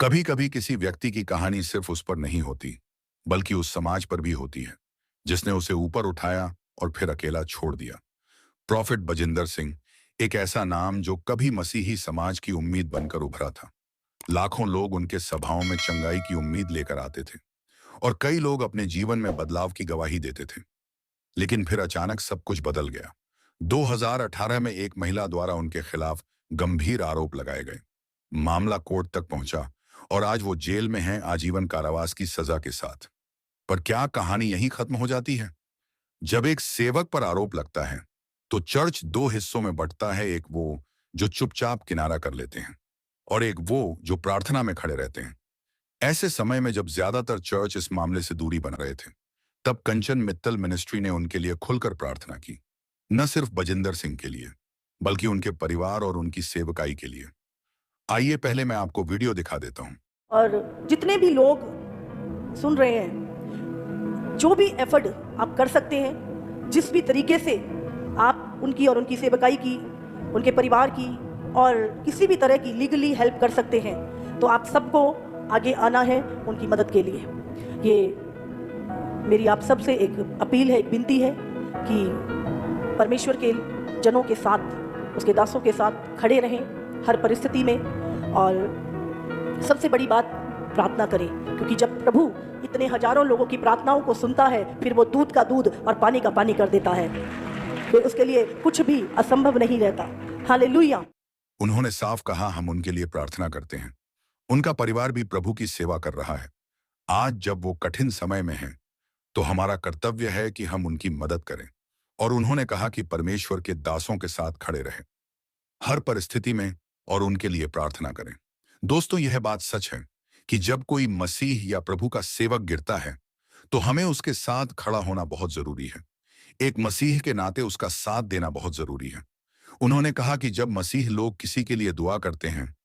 कभी कभी किसी व्यक्ति की कहानी सिर्फ उस पर नहीं होती, बल्कि उस समाज पर भी होती है जिसने उसे ऊपर उठाया और फिर अकेला छोड़ दिया। प्रॉफिट बजिंदर सिंह एक ऐसा नाम जो कभी मसीही समाज की उम्मीद बनकर उभरा था। लाखों लोग उनके सभाओं में चंगाई की उम्मीद लेकर आते थे और कई लोग अपने जीवन में बदलाव की गवाही देते थे। लेकिन फिर अचानक सब कुछ बदल गया। 2018 में एक महिला द्वारा उनके खिलाफ गंभीर आरोप लगाए गए। मामला कोर्ट तक पहुंचा और आज वो जेल में हैं, आजीवन कारावास की सजा के साथ। पर क्या कहानी यहीं खत्म हो जाती है? जब एक सेवक पर आरोप लगता है तो चर्च दो हिस्सों में बंटता है। एक वो जो चुपचाप किनारा कर लेते हैं और एक वो जो प्रार्थना में खड़े रहते हैं। ऐसे समय में जब ज्यादातर चर्च इस मामले से दूरी बना रहे थे, तब कंचन मित्तल मिनिस्ट्री ने उनके लिए खुलकर प्रार्थना की। न सिर्फ बजिंदर सिंह के लिए, बल्कि उनके परिवार और उनकी सेवकाई के लिए। आइए पहले मैं आपको वीडियो दिखा देता हूं। और जितने भी लोग सुन रहे हैं, जो भी एफर्ट आप कर सकते हैं, जिस भी तरीके से आप उनकी और उनकी सेवकाई की, उनके परिवार की और किसी भी तरह की लीगली हेल्प कर सकते हैं, तो आप सबको आगे आना है उनकी मदद के लिए। ये मेरी आप सबसे एक अपील है, एक विनती है कि परमेश्वर के जनों के साथ, उसके दासों के साथ खड़े रहें हर परिस्थिति में। और सबसे बड़ी बात, प्रार्थना करें, क्योंकि जब प्रभु इतने हजारों लोगों की प्रार्थनाओं को सुनता है, फिर वो दूध का दूध और पानी का पानी कर देता है। फिर उसके लिए कुछ भी असंभव नहीं रहता। हालेलुया। उन्होंने साफ कहा, हम उनके लिए प्रार्थना करते हैं। उनका परिवार भी प्रभु की सेवा कर रहा है। आज जब वो कठिन समय में हैं, तो हमारा कर्तव्य है कि हम उनकी मदद करें। और उन्होंने कहा कि परमेश्वर के दासों के साथ खड़े रहें हर परिस्थिति में और उनके लिए प्रार्थना करें। दोस्तों, यह बात सच है कि जब कोई मसीह या प्रभु का सेवक गिरता है, तो हमें उसके साथ खड़ा होना बहुत जरूरी है। एक मसीह के नाते उसका साथ देना बहुत जरूरी है। उन्होंने कहा कि जब मसीह लोग किसी के लिए दुआ करते हैं,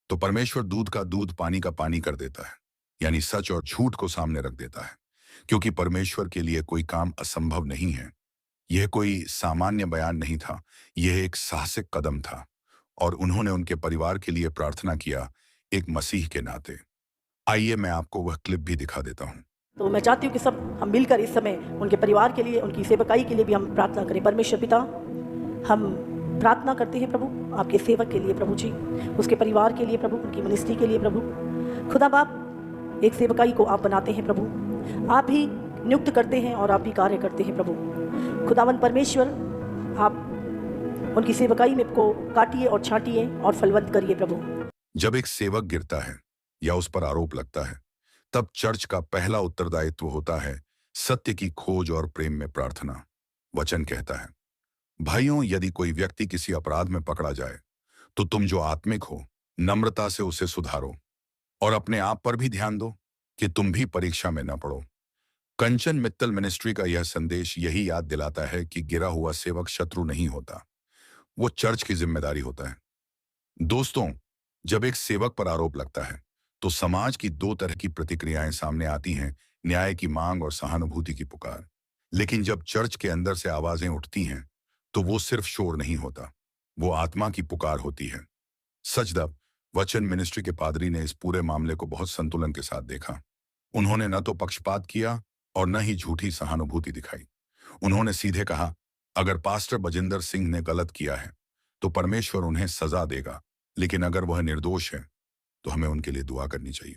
तो परमेश्वर दूध का दूध पानी का पानी कर देता है, यानी सच और झूठ को सामने रख देता है। क्योंकि परमेश्वर के लिए कोई काम असंभव नहीं है। यह कोई सामान्य बयान नहीं था, यह एक साहसिक कदम था। और उन्होंने उनके परिवार के लिए प्रार्थना किया, एक मसीह के नाते। आइए मैं आपको वह क्लिप भी दिखा देता हूं। तो मैं चाहती हूँ कि सब हम मिलकर इस समय उनके परिवार के लिए, उनकी सेवकाई के लिए भी हम प्रार्थना करें। परमेश्वर पिता, हम प्रार्थना करते हैं प्रभु आपके सेवक के लिए, प्रभु जी, उसके परिवार के लिए, प्रभु उनकी मिनिस्ट्री के लिए। प्रभु खुदा बाप, एक सेवकाई को आप बनाते हैं प्रभु, आप ही नियुक्त करते हैं और आप ही कार्य करते हैं प्रभु। खुदावन परमेश्वर, आप उनकी सेवकाई में को काटिए और छांटिए और फलवंत करिए प्रभु। जब एक सेवक गिरता है या उस पर आरोप लगता है, तब चर्च का पहला उत्तरदायित्व होता है सत्य की खोज और प्रेम में प्रार्थना। वचन कहता है, भाइयों, यदि कोई व्यक्ति किसी अपराध में पकड़ा जाए, तो तुम जो आत्मिक हो, नम्रता से उसे सुधारो और अपने आप पर भी ध्यान दो कि तुम भी परीक्षा में न पड़ो। कंचन मित्तल मिनिस्ट्री का यह संदेश यही याद दिलाता है कि गिरा हुआ सेवक शत्रु नहीं होता, वो चर्च की जिम्मेदारी होता है। दोस्तों, जब एक सेवक पर आरोप लगता है, तो समाज की दो तरह की प्रतिक्रियाएं सामने आती हैं, न्याय की मांग और सहानुभूति की पुकार। लेकिन जब चर्च के अंदर से आवाजें उठती हैं, तो वो सिर्फ शोर नहीं होता, वो आत्मा की पुकार होती है। सचदब वचन मिनिस्ट्री के पादरी ने इस पूरे मामले को बहुत संतुलन के साथ देखा। उन्होंने न तो पक्षपात किया और न ही झूठी सहानुभूति दिखाई। उन्होंने सीधे कहा, अगर पास्टर बजिंदर सिंह ने गलत किया है, तो परमेश्वर उन्हें सजा देगा, लेकिन अगर वह निर्दोष है, तो हमें उनके लिए दुआ करनी चाहिए।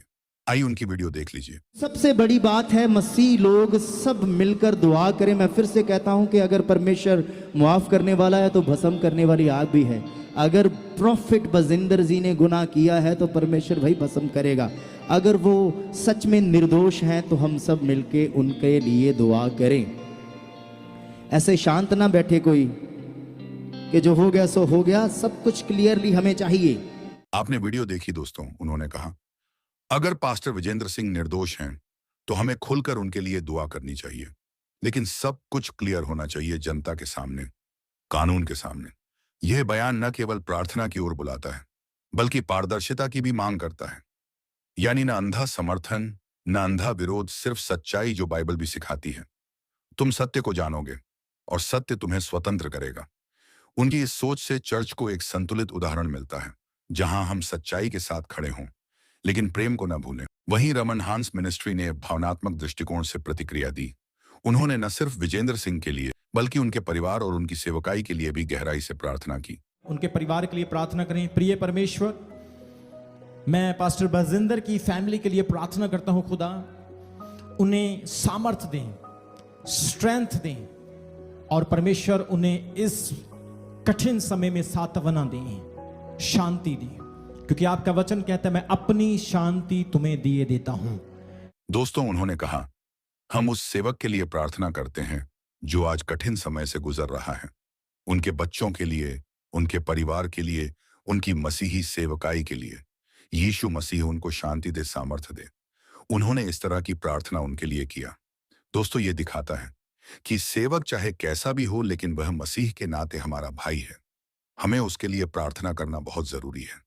आइए उनकी वीडियो देख लीजिए। सबसे बड़ी बात है, मसीह लोग सब मिलकर दुआ करें। मैं फिर से कहता हूं कि अगर परमेश्वर मुआफ करने वाला है, तो भस्म करने वाली आग भी है। अगर प्रॉफिट बजिंदर जी ने गुनाह किया है, तो परमेश्वर भाई भस्म करेगा। अगर वो सच में निर्दोष हैं, तो हम सब मिलके उनके लिए दुआ करें। ऐसे शांत ना बैठे कोई कि जो हो गया सो हो गया। सब कुछ क्लियरली हमें चाहिए। आपने वीडियो देखी दोस्तों। उन्होंने कहा, अगर पास्टर विजेंद्र सिंह निर्दोष हैं, तो हमें खुलकर उनके लिए दुआ करनी चाहिए, लेकिन सब कुछ क्लियर होना चाहिए जनता के सामने, कानून के सामने। यह बयान न केवल प्रार्थना की ओर बुलाता है, बल्कि पारदर्शिता की भी मांग करता है। यानी न अंधा समर्थन, न अंधा विरोध, सिर्फ सच्चाई जो बाइबल भी सिखाती है। तुम सत्य को जानोगे और सत्य तुम्हें स्वतंत्र करेगा। उनकी इस सोच से चर्च को एक संतुलित उदाहरण मिलता है, जहां हम सच्चाई के साथ खड़े हों, लेकिन प्रेम को न भूलें। वहीं रमन हांस मिनिस्ट्री ने भावनात्मक दृष्टिकोण से प्रतिक्रिया दी। उन्होंने न सिर्फ विजेंद्र सिंह के लिए बल्कि उनके परिवार और उनकी सेवकाई के लिए भी गहराई से प्रार्थना की। उनके परिवार के लिए प्रार्थना करें। प्रिय परमेश्वर, मैं पास्टर बजिंदर की फैमिली के लिए प्रार्थना करता हूं। खुदा उन्हें सामर्थ्य दें, स्ट्रेंथ दें, और परमेश्वर उन्हें इस कठिन समय में सांत्वना दें, शांति दें, क्योंकि आपका वचन कहता है मैं अपनी शांति तुम्हें दिए देता हूं। दोस्तों, उन्होंने कहा, हम उस सेवक के लिए प्रार्थना करते हैं जो आज कठिन समय से गुजर रहा है। उनके बच्चों के लिए, उनके परिवार के लिए, उनकी मसीही सेवकाई के लिए यीशु मसीह उनको शांति दे, सामर्थ्य दे। उन्होंने इस तरह की प्रार्थना उनके लिए किया। दोस्तों, ये दिखाता है कि सेवक चाहे कैसा भी हो, लेकिन वह मसीह के नाते हमारा भाई है। हमें उसके लिए प्रार्थना करना बहुत जरूरी है।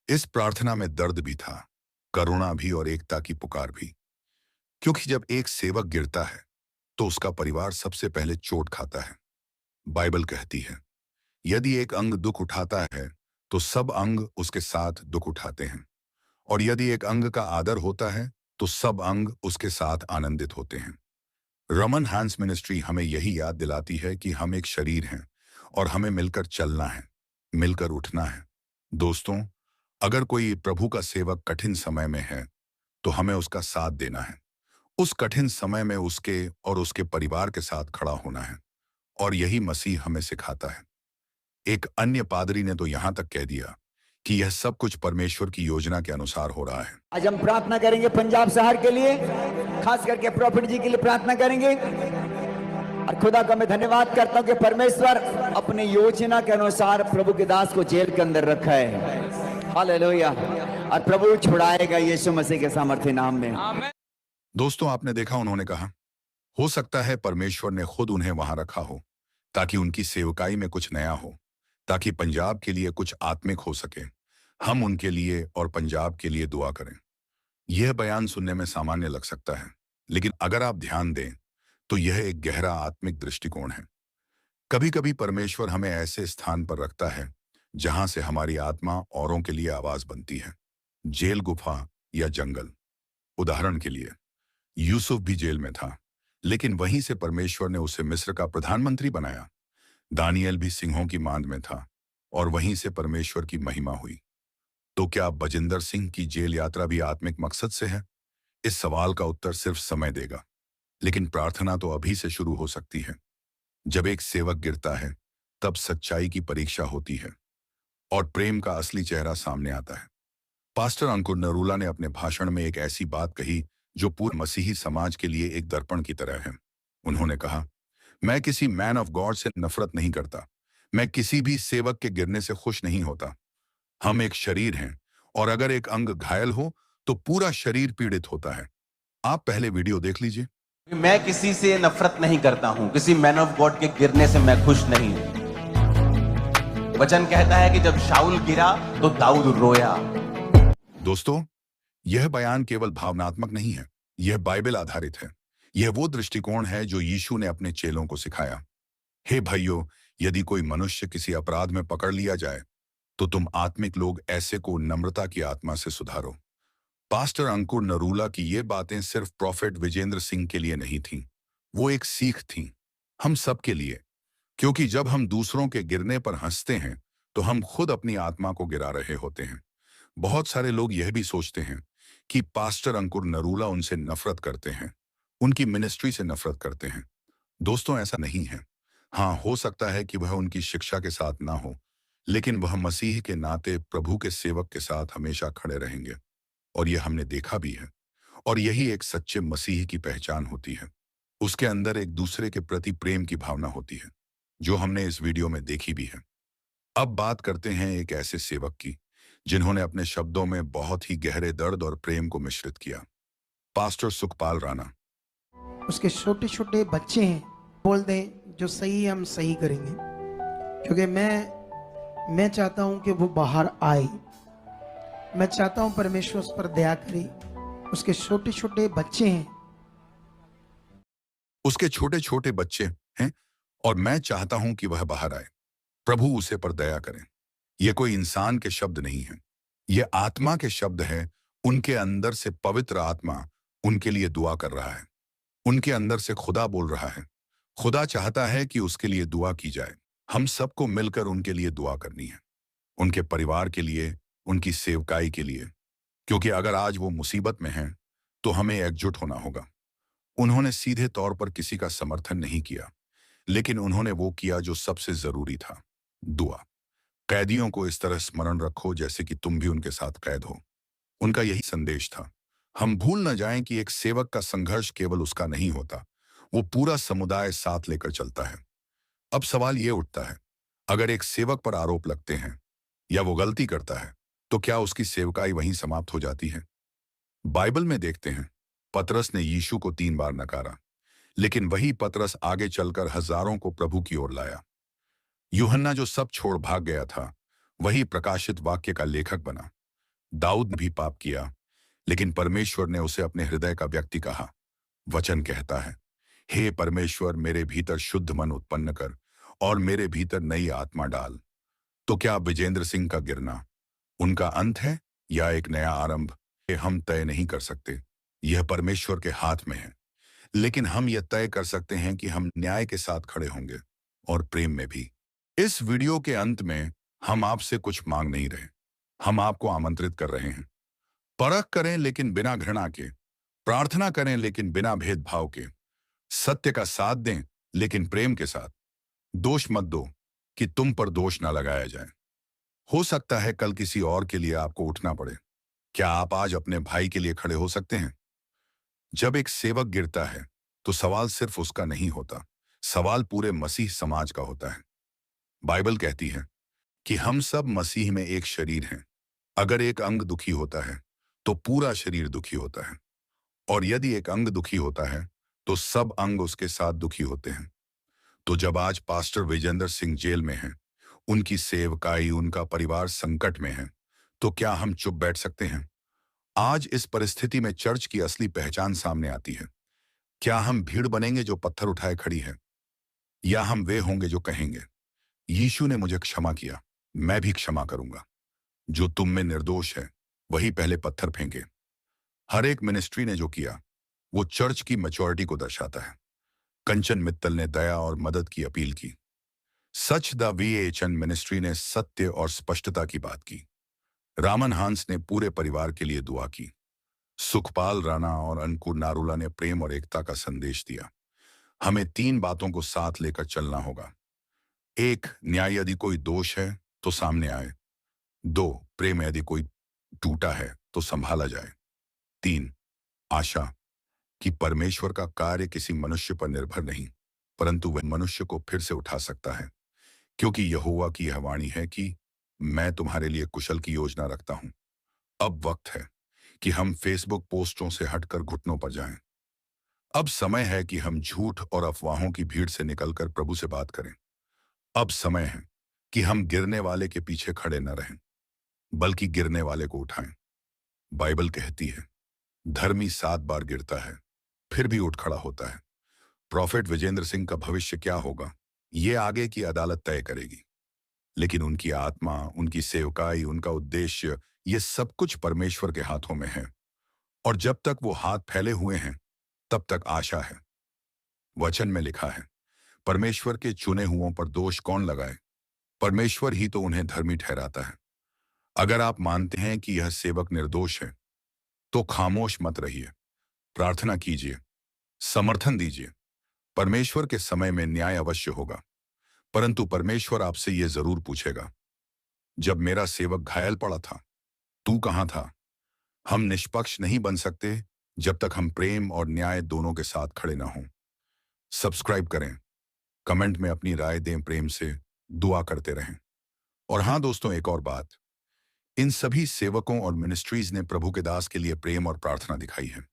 इस प्रार्थना में दर्द भी था, करुणा भी और एकता की पुकार भी, क्योंकि जब एक सेवक गिरता है तो उसका परिवार सबसे पहले चोट खाता है। बाइबल कहती है, यदि एक अंग दुख उठाता है तो सब अंग उसके साथ दुख उठाते हैं, और यदि एक अंग का आदर होता है तो सब अंग उसके साथ आनंदित होते हैं। रमन हांस मिनिस्ट्री हमें यही याद दिलाती है कि हम एक शरीर हैं और हमें मिलकर चलना है, मिलकर उठना है। दोस्तों, अगर कोई प्रभु का सेवक कठिन समय में है तो हमें उसका साथ देना है। उस कठिन समय में उसके और उसके परिवार के साथ खड़ा होना है, और यही मसीह हमें सिखाता है। एक अन्य पादरी ने तो यहां तक कह दिया कि यह सब कुछ परमेश्वर की योजना के अनुसार हो रहा है। आज हम प्रार्थना करेंगे पंजाब शहर के लिए, खास करके प्रॉफिट जी के लिए प्रार्थना करेंगे। और खुदा का मैं धन्यवाद करता हूं कि परमेश्वर अपनी योजना के अनुसार प्रभु के दास को जेल के अंदर रखा है। हालेलुया। और प्रभु छुड़ाएगा यीशु मसीह के सामर्थ्य नाम में। दोस्तों, आपने देखा, उन्होंने कहा, हो सकता है परमेश्वर ने खुद उन्हें वहां रखा हो ताकि उनकी सेवकाई में कुछ नया हो, ताकि पंजाब के लिए कुछ आत्मिक हो सके। हम उनके लिए और पंजाब के लिए दुआ करें। यह बयान सुनने में सामान्य लग सकता है, लेकिन अगर आप ध्यान दें तो यह एक गहरा आत्मिक दृष्टिकोण है। कभी कभी परमेश्वर हमें ऐसे स्थान पर रखता है जहां से हमारी आत्मा औरों के लिए आवाज बनती है। जेल, गुफा या जंगल। उदाहरण के लिए, यूसुफ भी जेल में था, लेकिन वहीं से परमेश्वर ने उसे मिस्र का प्रधानमंत्री बनाया। दानियल भी सिंहों की मांद में था, और वहीं से परमेश्वर की महिमा हुई। तो क्या बजिंदर सिंह की जेल यात्रा भी आत्मिक मकसद से है? इस सवाल का उत्तर सिर्फ समय देगा, लेकिन प्रार्थना तो अभी से शुरू हो सकती है। जब एक सेवक गिरता है तब सच्चाई की परीक्षा होती है और प्रेम का असली चेहरा सामने आता है। पास्टर अंकुर नरूला ने अपने भाषण में एक ऐसी बात कही जो पूरे मसीही समाज के लिए एक दर्पण की तरह है। उन्होंने कहा, मैं किसी मैन ऑफ गॉड से नफरत नहीं करता, मैं किसी भी सेवक के गिरने से खुश नहीं होता। हम एक शरीर हैं, और अगर एक अंग घायल हो तो पूरा शरीर पीड़ित होता है। आप पहले वीडियो देख लीजिए। मैं किसी से नफरत नहीं करता हूं, किसी मैन ऑफ गॉड के गिरने से मैं खुश नहीं हूं। वचन कहता है कि जब शाऊल गिरा तो दाऊद रोया। दोस्तों, यह बयान केवल भावनात्मक नहीं है, यह बाइबल आधारित है। यह वो दृष्टिकोण है जो यीशु ने अपने चेलों को सिखाया। हे भाइयों, यदि कोई मनुष्य किसी अपराध में पकड़ लिया जाए तो तुम आत्मिक लोग ऐसे को नम्रता की आत्मा से सुधारो। पास्टर अंकुर नरूला की ये बातें सिर्फ प्रॉफेट विजेंद्र सिंह के लिए नहीं थीं, वो एक सीख थी हम सब के लिए, क्योंकि जब हम दूसरों के गिरने पर हंसते हैं तो हम खुद अपनी आत्मा को गिरा रहे होते हैं। बहुत सारे लोग यह भी सोचते हैं कि पास्टर अंकुर नरूला उनसे नफरत करते हैं, उनकी मिनिस्ट्री से नफरत करते हैं। दोस्तों, ऐसा नहीं है। हाँ, हो सकता है कि वह उनकी शिक्षा के साथ ना हो, लेकिन वह मसीह के नाते प्रभु के सेवक के साथ हमेशा खड़े रहेंगे, और यह हमने देखा भी है। और यही एक सच्चे मसीह की पहचान होती है। उसके अंदर एक दूसरे के प्रति प्रेम की भावना होती है, जो हमने इस वीडियो में देखी भी है। अब बात करते हैं एक ऐसे सेवक की जिन्होंने अपने शब्दों में बहुत ही गहरे दर्द और प्रेम को मिश्रित किया। पास्टर सुखपाल राणा। उसके छोटे छोटे बच्चे हैं, बोल दें जो सही है हम सही करेंगे, क्योंकि मैं चाहता हूं कि वो बाहर आए। मैं चाहता हूं परमेश्वर उस पर दया करे। उसके छोटे छोटे बच्चे हैं, उसके छोटे छोटे बच्चे हैं, और मैं चाहता हूं कि वह बाहर आए। प्रभु उसे पर दया करें। यह कोई इंसान के शब्द नहीं है, यह आत्मा के शब्द है, उनके अंदर से पवित्र आत्मा उनके लिए दुआ कर रहा है। उनके अंदर से खुदा बोल रहा है। खुदा चाहता है कि उसके लिए दुआ की जाए। हम सबको मिलकर उनके लिए दुआ करनी है, उनके परिवार के लिए, उनकी सेवकाई के लिए, क्योंकि अगर आज वो मुसीबत में हैं तो हमें एकजुट होना होगा। उन्होंने सीधे तौर पर किसी का समर्थन नहीं किया, लेकिन उन्होंने वो किया जो सबसे जरूरी था, दुआ। कैदियों को इस तरह स्मरण रखो जैसे कि तुम भी उनके साथ कैद हो। उनका यही संदेश था। हम भूल न जाएं कि एक सेवक का संघर्ष केवल उसका नहीं होता, वो पूरा समुदाय साथ लेकर चलता है। अब सवाल ये उठता है, अगर एक सेवक पर आरोप लगते हैं या वो गलती करता है, तो क्या उसकी सेवकाई वहीं समाप्त हो जाती है? बाइबल में देखते हैं, पतरस ने यीशु को 3 बार नकारा, लेकिन वही पतरस आगे चलकर हजारों को प्रभु की ओर लाया। यूहन्ना जो सब छोड़ भाग गया था, वही प्रकाशित वाक्य का लेखक बना। दाऊद ने भी पाप किया, लेकिन परमेश्वर ने उसे अपने हृदय का व्यक्ति कहा। वचन कहता है, हे परमेश्वर, मेरे भीतर शुद्ध मन उत्पन्न कर और मेरे भीतर नई आत्मा डाल। तो क्या विजेंद्र सिंह का गिरना उनका अंत है या एक नया आरंभ? ये हम तय नहीं कर सकते, यह परमेश्वर के हाथ में है। लेकिन हम यह तय कर सकते हैं कि हम न्याय के साथ खड़े होंगे और प्रेम में भी। इस वीडियो के अंत में हम आपसे कुछ मांग नहीं रहे, हम आपको आमंत्रित कर रहे हैं। परख करें लेकिन बिना घृणा के, प्रार्थना करें लेकिन बिना भेदभाव के, सत्य का साथ दें लेकिन प्रेम के साथ। दोष मत दो कि तुम पर दोष ना लगाया जाए। हो सकता है कल किसी और के लिए आपको उठना पड़े। क्या आप आज अपने भाई के लिए खड़े हो सकते हैं? जब एक सेवक गिरता है तो सवाल सिर्फ उसका नहीं होता, सवाल पूरे मसीह समाज का होता है। बाइबल कहती है कि हम सब मसीह में एक शरीर हैं। अगर एक अंग दुखी होता है तो पूरा शरीर दुखी होता है, और यदि एक अंग दुखी होता है तो सब अंग उसके साथ दुखी होते हैं। तो जब आज पास्टर विजेंद्र सिंह जेल में हैं, उनकी सेवकाई, उनका परिवार संकट में है, तो क्या हम चुप बैठ सकते हैं? आज इस परिस्थिति में चर्च की असली पहचान सामने आती है। क्या हम भीड़ बनेंगे जो पत्थर उठाए खड़ी है, या हम वे होंगे जो कहेंगे, यीशु ने मुझे क्षमा किया, मैं भी क्षमा करूंगा। जो तुम में निर्दोष है वही पहले पत्थर फेंके। हर एक मिनिस्ट्री ने जो किया वो चर्च की मैच्योरिटी को दर्शाता है। कंचन मित्तल ने दया और मदद की अपील की। सच द VHN मिनिस्ट्री ने सत्य और स्पष्टता की बात की। रामन हांस ने पूरे परिवार के लिए दुआ की। सुखपाल राणा और अंकुर नारूला ने प्रेम और एकता का संदेश दिया। हमें 3 बातों को साथ लेकर चलना होगा। 1, न्याय यदि कोई दोष है तो सामने आए। 2, प्रेम यदि कोई टूटा है तो संभाला जाए। 3, आशा कि परमेश्वर का कार्य किसी मनुष्य पर निर्भर नहीं, परंतु वह मनुष्य को फिर से उठा सकता है, क्योंकि यहोवा की यह वाणी है कि मैं तुम्हारे लिए कुशल की योजना रखता हूं। अब वक्त है कि हम फेसबुक पोस्टों से हटकर घुटनों पर जाएं। अब समय है कि हम झूठ और अफवाहों की भीड़ से निकलकर प्रभु से बात करें। अब समय है कि हम गिरने वाले के पीछे खड़े न रहें, बल्कि गिरने वाले को उठाएं। बाइबल कहती है, धर्मी 7 बार गिरता है फिर भी उठ खड़ा होता है। प्रॉफेट विजेंद्र सिंह का भविष्य क्या होगा, ये आगे की अदालत तय करेगी, लेकिन उनकी आत्मा, उनकी सेवकाई, उनका उद्देश्य, ये सब कुछ परमेश्वर के हाथों में है। और जब तक वो हाथ फैले हुए हैं तब तक आशा है। वचन में लिखा है, परमेश्वर के चुने हुओं पर दोष कौन लगाए? परमेश्वर ही तो उन्हें धर्मी ठहराता है। अगर आप मानते हैं कि यह सेवक निर्दोष है तो खामोश मत रहिए, प्रार्थना कीजिए, समर्थन दीजिए। परमेश्वर के समय में न्याय अवश्य होगा, परंतु परमेश्वर आपसे यह जरूर पूछेगा, जब मेरा सेवक घायल पड़ा था तू कहां था? हम निष्पक्ष नहीं बन सकते जब तक हम प्रेम और न्याय दोनों के साथ खड़े ना हों। सब्सक्राइब करें, कमेंट में अपनी राय दें, प्रेम से दुआ करते रहें। और हाँ दोस्तों, एक और बात, इन सभी सेवकों और मिनिस्ट्रीज ने प्रभु के दास के लिए प्रेम और प्रार्थना दिखाई है।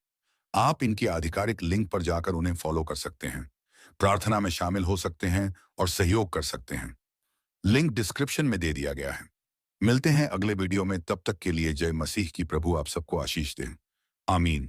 आप इनकी आधिकारिक लिंक पर जाकर उन्हें फॉलो कर सकते हैं, प्रार्थना में शामिल हो सकते हैं और सहयोग कर सकते हैं। लिंक डिस्क्रिप्शन में दे दिया गया है। मिलते हैं अगले वीडियो में, तब तक के लिए जय मसीह की। प्रभु आप सबको आशीष दें। आमीन।